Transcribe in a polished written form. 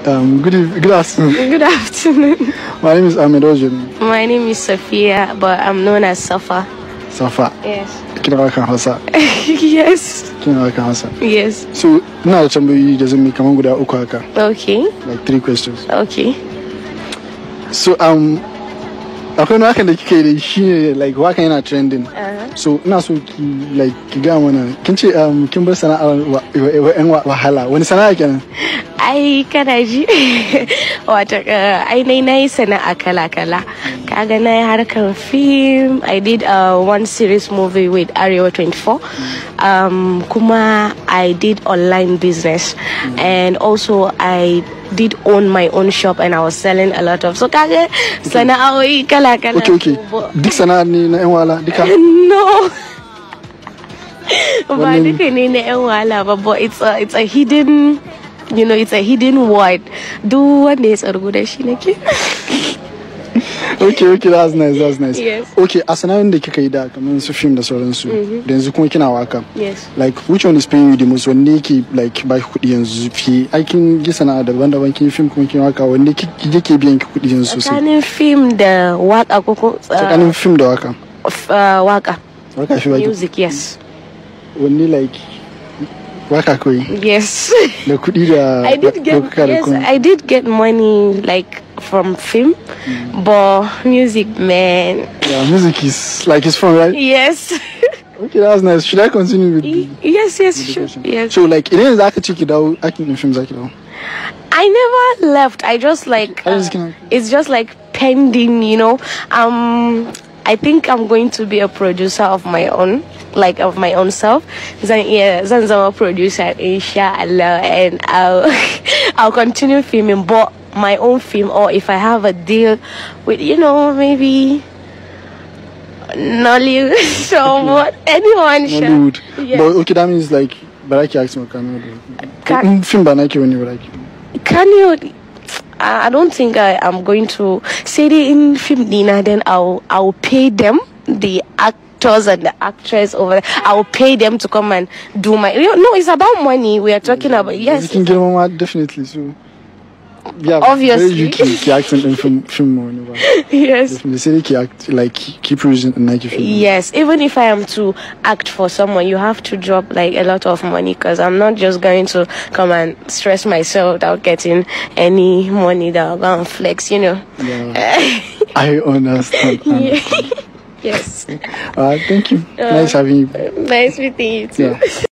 Good afternoon. Good afternoon. My name is Ahmed. What's your name? My name is Sophia, but I'm known as Safa. Safa. Yes. Kina kan Hausa. Yes. Kina kan Hausa. Yes. So, ina da tambayoyi da zan yi kaman guda uku haka. Okay. Like 3 questions. Okay. So, akwai wani wakan da kike yi da shi ne like wakan yana trending. So, ina so ki ga mana kin ce kin bar sana'ar wahala. Wani sana'a kenan? Ai kana ji wata ai nayi sana'a kala-kala. Kaga nayi harkar film. I did one series movie with Arewa 24. Kuma I did online business, and also I did own my own shop, and I was selling a lot of. So kaga sana'o'i kala-kala. Okay. Duk sana'a ne na yan wahala duka? No. Ba duka ne na yan wahala ba, but it's a hidden. You know, it's a hidden word. Do one day, okay? Okay, that's nice. Yes. Okay, as an da kika yi da kamar su film da sauransu, da yanzu kuma kina waka. Yes. Like, which one is paying you the most? Wanne yake like ba ki kuɗi yanzu fi? Aikin yi sana'a daban-daban, kin film kuma kin waka, wanne yake biyan ki kuɗi yanzu sosai? Tsakanin film da waka koko? Tsakanin film da waka. Waka. Waka shi waki. Music, yes. Wanne like waka koi? Yes. Da kuɗi da I did get money like from film, but music, man. Yeah, music is like it's fun, right? Yes. Okay, that's nice. Should I continue with Yes, sure. Yes. So like, it is acting in films, I never left. I just like it's just like pending, you know. I think I'm going to be a producer of my own, like of my own self. Zan zama producer, inshallah, and I'll continue filming, but my own film, or if I have a deal with, you know, maybe Nollywood, so anyone. Nollywood. Yes. But okay, that means like, Baraki acts more can film Banaki when you like. Can you? I don't think I am going to say it in film Nina. Then I'll pay them, the actors and the actress over there. I'll pay them to come and do my. No, it's about money. We are talking about. Yes, you can get one definitely. So yeah, obviously, you accent in film more. Yes, definitely. Say they act like keep producing and like film. Yes, even if I am to act for someone, you have to drop like a lot of money, because I'm not just going to come and stress myself without getting any money that I'll go and flex, you know. Yeah, I understand. Yes. Thank you. Nice having you. Nice meeting you too. Yeah.